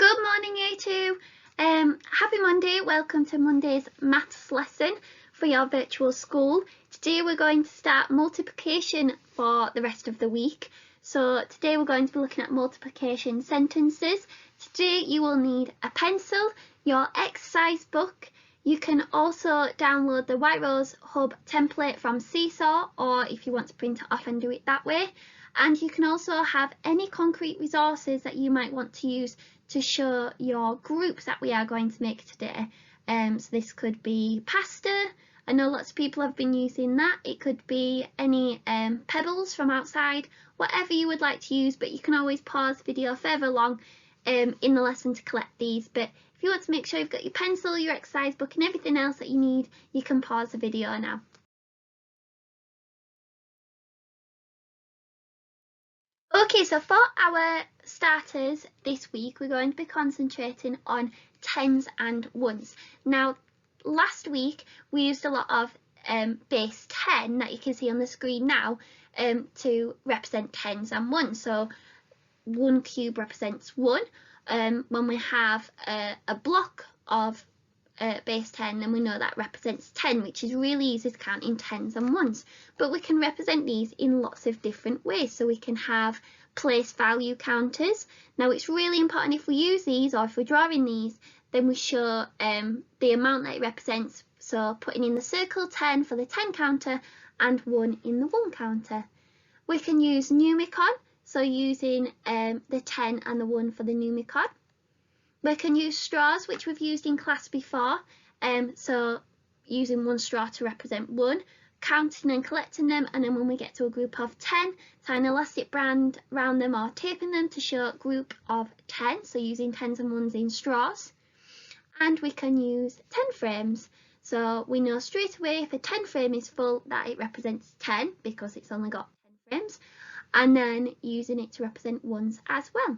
Good morning, Year 2. Happy Monday. Welcome to Monday's maths lesson for your virtual school. Today we're going to start multiplication for the rest of the week. So today we're going to be looking at multiplication sentences. Today you will need a pencil, your exercise book. You can also download the White Rose Hub template from Seesaw, or if you want to print it off and do it that way. And you can also have any concrete resources that you might want to use to show your groups that we are going to make today. So this could be pasta. I know lots of people have been using that. It could be any pebbles from outside, whatever you would like to use, but you can always pause the video further along in the lesson to collect these. But if you want to make sure you've got your pencil, your exercise book and everything else that you need, you can pause the video now. Okay, so for our starters this week, we're going to be concentrating on tens and ones. Now, last week we used a lot of base 10 that you can see on the screen now to represent tens and ones. So 1 cube represents 1. When we have a block of base 10, then we know that represents 10, which is really easy to count in tens and ones. But we can represent these in lots of different ways. So we can have place value counters. Now it's really important if we use these, or if we're drawing these, then we show the amount that it represents. So putting in the circle 10 for the 10 counter and 1 in the 1 counter. We can use numicon, so using the 10 and the 1 for the numicon. We can use straws, which we've used in class before, so using 1 straw to represent 1, counting and collecting them, and then when we get to a group of 10, tying an elastic band around them or taping them to show a group of 10, so using tens and ones in straws. And we can use 10 frames, so we know straight away if a 10 frame is full that it represents 10 because it's only got 10 frames, and then using it to represent ones as well.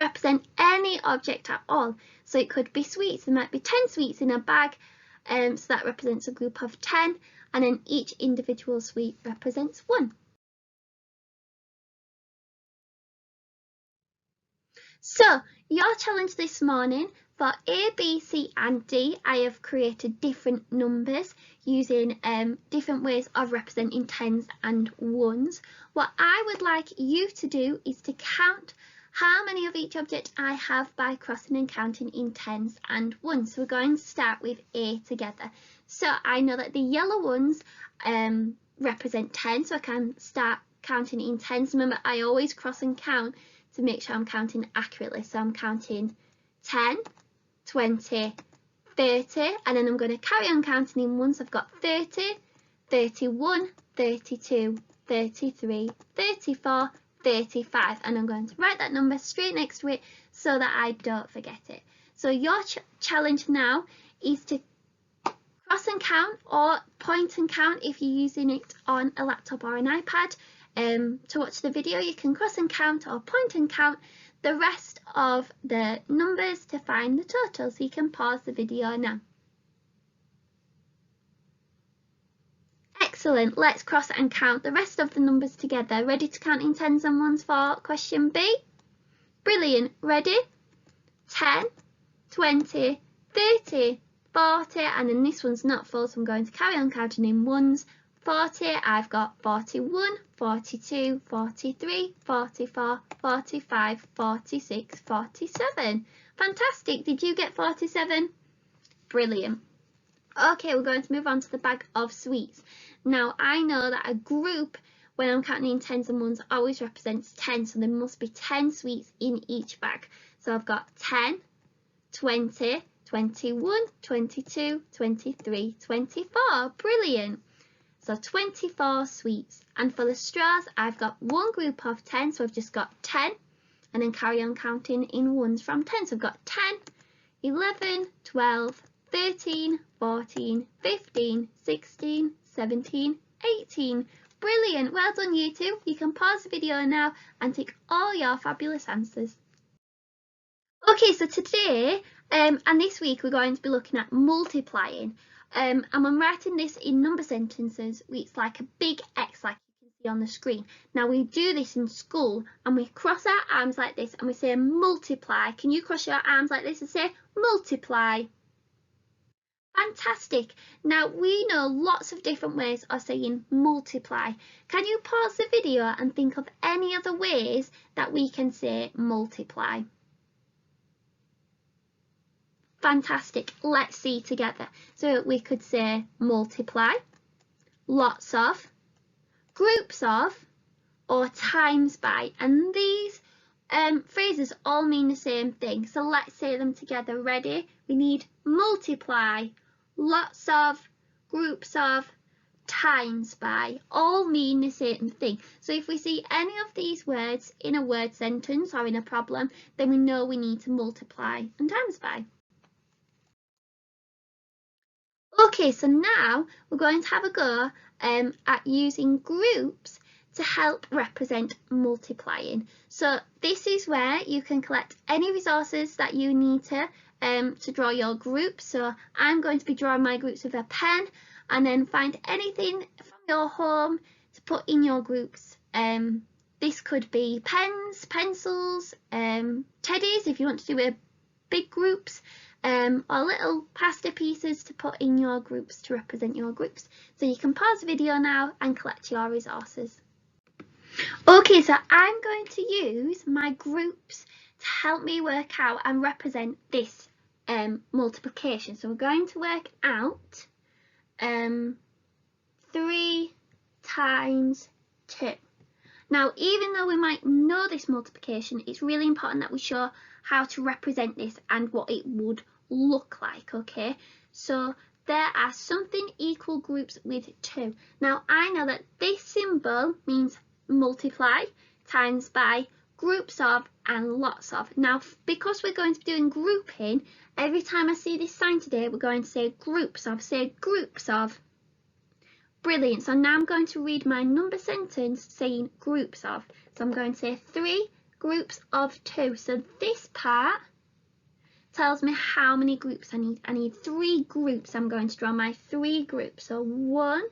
Represent any object at all, so it could be sweets. There might be 10 sweets in a bag, so that represents a group of 10, and then each individual sweet represents 1. So your challenge this morning for A, B, C and D, I have created different numbers using different ways of representing tens and ones. What I would like you to do is to count how many of each object I have by crossing and counting in tens and ones. So we're going to start with A together. So I know that the yellow ones represent 10, so I can start counting in tens. Remember, I always cross and count to make sure I'm counting accurately. So I'm counting 10, 20, 30, and then I'm going to carry on counting in ones. I've got 30, 31, 32, 33, 34, 35, and I'm going to write that number straight next to it so that I don't forget it. So your challenge now is to cross and count or point and count if you're using it on a laptop or an iPad. To watch the video, you can cross and count or point and count the rest of the numbers to find the total. So you can pause the video now. Excellent, let's cross and count the rest of the numbers together. Ready to count in tens and ones for question B? Brilliant, ready? 10, 20, 30, 40, and then this one's not full, so I'm going to carry on counting in ones. 40, I've got 41, 42, 43, 44, 45, 46, 47. Fantastic, did you get 47? Brilliant. Okay, we're going to move on to the bag of sweets. Now, I know that a group, when I'm counting in tens and ones, always represents 10, so there must be 10 sweets in each bag. So I've got 10, 20, 21, 22, 23, 24. Brilliant. So 24 sweets. And for the straws, I've got one group of 10, so I've just got 10, and then carry on counting in ones from 10. So I've got 10, 11, 12, 13, 14, 15, 16, 17, 18. Brilliant, well done you two. You can pause the video now and take all your fabulous answers. Okay, so today and this week we're going to be looking at multiplying. And I'm writing this in number sentences. It's like a big X, like you can see on the screen. Now we do this in school and we cross our arms like this and we say multiply. Can you cross your arms like this and say multiply? Fantastic. Now we know lots of different ways of saying multiply. Can you pause the video and think of any other ways that we can say multiply? Fantastic. Let's see together. So we could say multiply, lots of, groups of, or times by. And these phrases all mean the same thing. So let's say them together. Ready? We need multiply, lots of, groups of, times by. All mean the same thing. So if we see any of these words in a word sentence or in a problem, then we know we need to multiply and times by. Okay, so now we're going to have a go at using groups to help represent multiplying. So this is where you can collect any resources that you need to draw your group. So I'm going to be drawing my groups with a pen, and then find anything from your home to put in your groups. This could be pens, pencils, teddies if you want to do a big groups, or little pasta pieces to put in your groups to represent your groups. So you can pause the video now and collect your resources. Okay, so I'm going to use my groups to help me work out and represent this multiplication. So we're going to work out 3 times 2. Now, even though we might know this multiplication, it's really important that we show how to represent this and what it would look like, okay? So there are something equal groups with 2. Now, I know that this symbol means multiply, times by, groups of, and lots of. Now, because we're going to be doing grouping, every time I see this sign today, we're going to say groups of. Say groups of. Brilliant. So now I'm going to read my number sentence saying groups of. So I'm going to say 3 groups of 2. So this part tells me how many groups I need. I need 3 groups. I'm going to draw my 3 groups. So 1,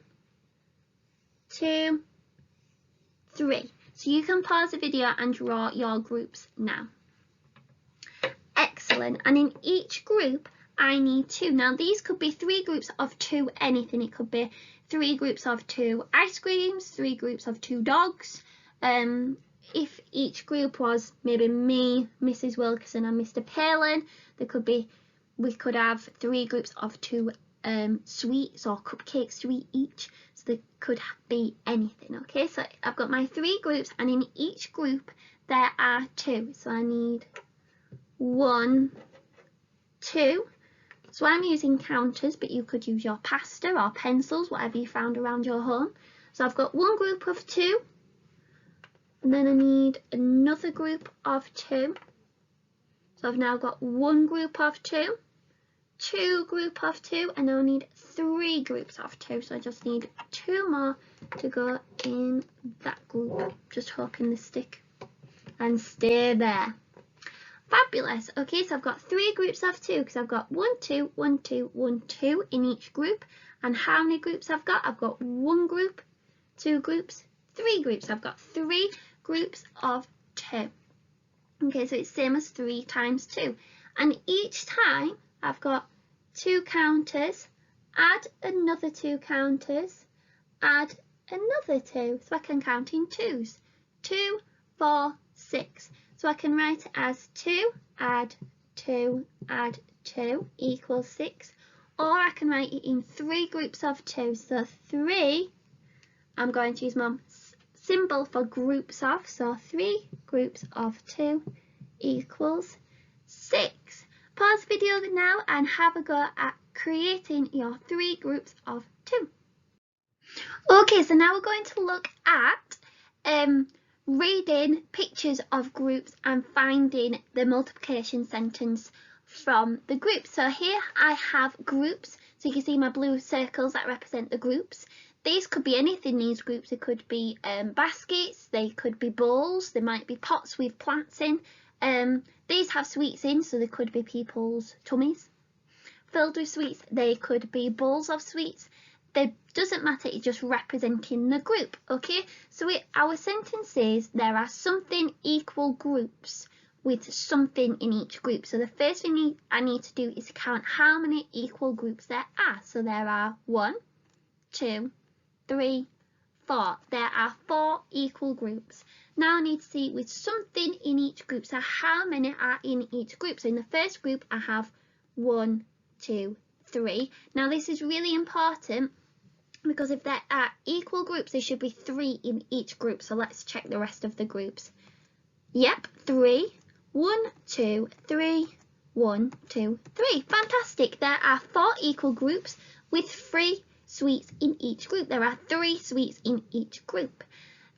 2, 3. So you can pause the video and draw your groups now. Excellent. And in each group I need 2. Now these could be 3 groups of 2 anything. It could be 3 groups of 2 ice creams, 3 groups of 2 dogs. If each group was maybe me, Mrs. Wilkerson and Mr. Palin, we could have 3 groups of 2 sweets or cupcakes to eat each. So there could be anything, okay? So I've got my 3 groups, and in each group there are 2. So I need 1, 2. So I'm using counters, but you could use your pasta or pencils, whatever you found around your home. So I've got 1 group of 2, and then I need another group of 2. So I've now got 1 group of 2, 2 group of 2, and now I need 3 groups of 2. So I just need 2 more to go in that group. Just hooking the stick and stay there. Fabulous. Okay, so I've got 3 groups of 2 because I've got 1, 2, 1, 2, 1, 2 in each group. And how many groups I've got? I've got 1 group, 2 groups, 3 groups. I've got 3 groups of 2. Okay, so it's same as 3 times 2. And each time I've got 2 counters, add another 2 counters, add another 2. So I can count in 2s. 2, 4, 6. So I can write it as 2 add 2 add 2 equals 6. Or I can write it in 3 groups of 2. So 3, I'm going to use my symbol for groups of. So 3 groups of 2 equals 6. Pause the video now and have a go at creating your 3 groups of 2. Okay, so now we're going to look at reading pictures of groups and finding the multiplication sentence from the group. So here I have groups, so you can see my blue circles that represent the groups. These could be anything, these groups. It could be baskets, they could be bowls, they might be pots with plants in. These have sweets in, so they could be people's tummies filled with sweets. They could be bowls of sweets. It doesn't matter, it's just representing the group, okay? So our sentence says there are something equal groups with something in each group. So the first thing I need to do is count how many equal groups there are. So there are 1, 2, 3, 4. There are 4 equal groups. Now I need to see with something in each group. So how many are in each group? So in the first group I have 1, 2, 3. Now this is really important because if there are equal groups, there should be 3 in each group. So let's check the rest of the groups. Yep, 3. 1, 2, 3, 1, 2, 3. Fantastic. There are 4 equal groups with 3 sweets in each group. There are 3 sweets in each group.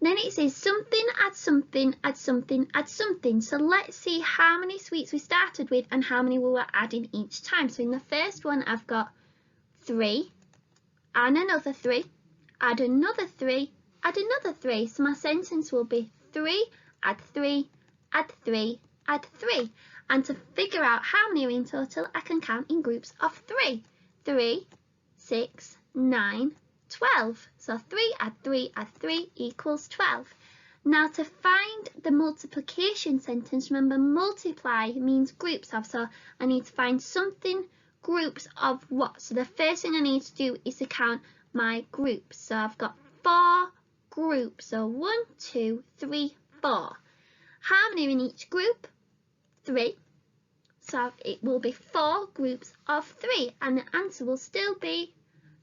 Then it says something add something add something add something. So let's see how many sweets we started with and how many we were adding each time. So in the first one I've got 3 and another 3, add another 3, add another 3. So my sentence will be 3 add 3 add 3 add 3. And to figure out how many are in total, I can count in groups of 3. 3, 6, 9, 12. So 3 add 3 add 3 equals 12. Now to find the multiplication sentence, remember multiply means groups of, so I need to find something groups of what. So the first thing I need to do is to count my groups. So I've got 4 groups. So 1, 2, 3, 4. How many are in each group? 3. So it will be 4 groups of 3 and the answer will still be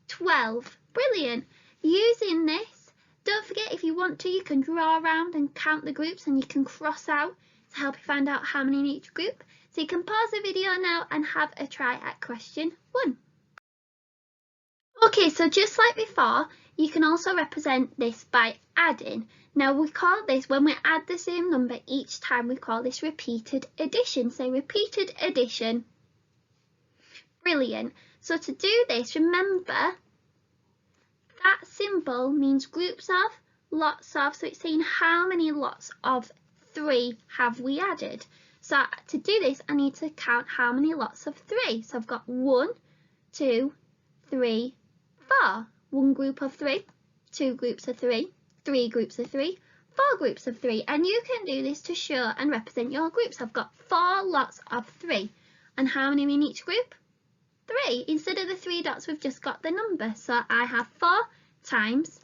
12. Brilliant. Using this, don't forget if you want to, you can draw around and count the groups and you can cross out to help you find out how many in each group. So you can pause the video now and have a try at question 1. Okay, so just like before, you can also represent this by adding. Now we call this, when we add the same number each time, we call this repeated addition. So repeated addition. Brilliant. So to do this, remember that symbol means groups of, lots of. So it's saying how many lots of 3 have we added. So to do this, I need to count how many lots of 3. So I've got 1, 2, 3, 4. 1 group of 3, 2 groups of 3, 3 groups of 3, 4 groups of 3. And you can do this to show and represent your groups. I've got 4 lots of 3. And how many in each group? 3. Instead of the 3 dots, we've just got the number. So I have 4 times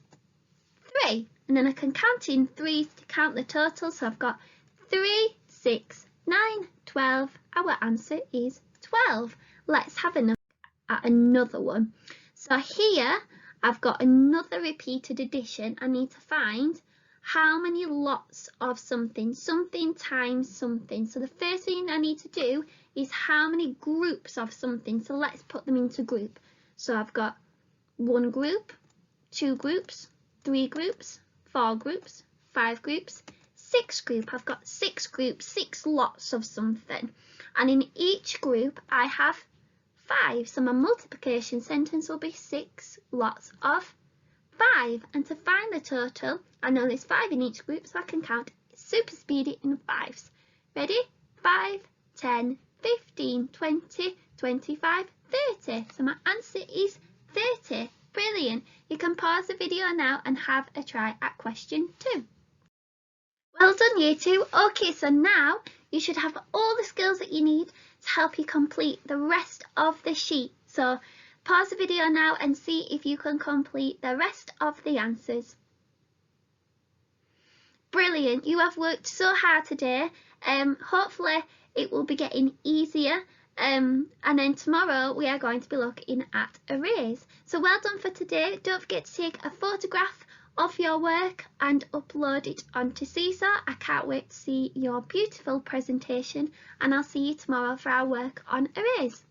3. And then I can count in 3s to count the total. So I've got 3, 6, 9, 12. Our answer is 12. Let's have a look at another one. So here I've got another repeated addition. I need to find how many lots of something, something times something. So the first thing I need to do is how many groups of something. So let's put them into group. So I've got 1 group, 2 groups, 3 groups, 4 groups, 5 groups, 6 group. I've got 6 groups, 6 lots of something. And in each group I have 5. So my multiplication sentence will be 6 lots of 5. And to find the total, I know there's 5 in each group, so I can count super speedy in 5s. Ready? 5, 10, 15, 20, 25, 30. So my answer is 30. Brilliant. You can pause the video now and have a try at question 2. Well done, year 2. Okay, so now you should have all the skills that you need to help you complete the rest of the sheet. So pause the video now and see if you can complete the rest of the answers. Brilliant. You have worked so hard today. Hopefully it will be getting easier. And then tomorrow we are going to be looking at arrays. So well done for today. Don't forget to take a photograph of your work and upload it onto Seesaw. I can't wait to see your beautiful presentation, and I'll see you tomorrow for our work on arrays.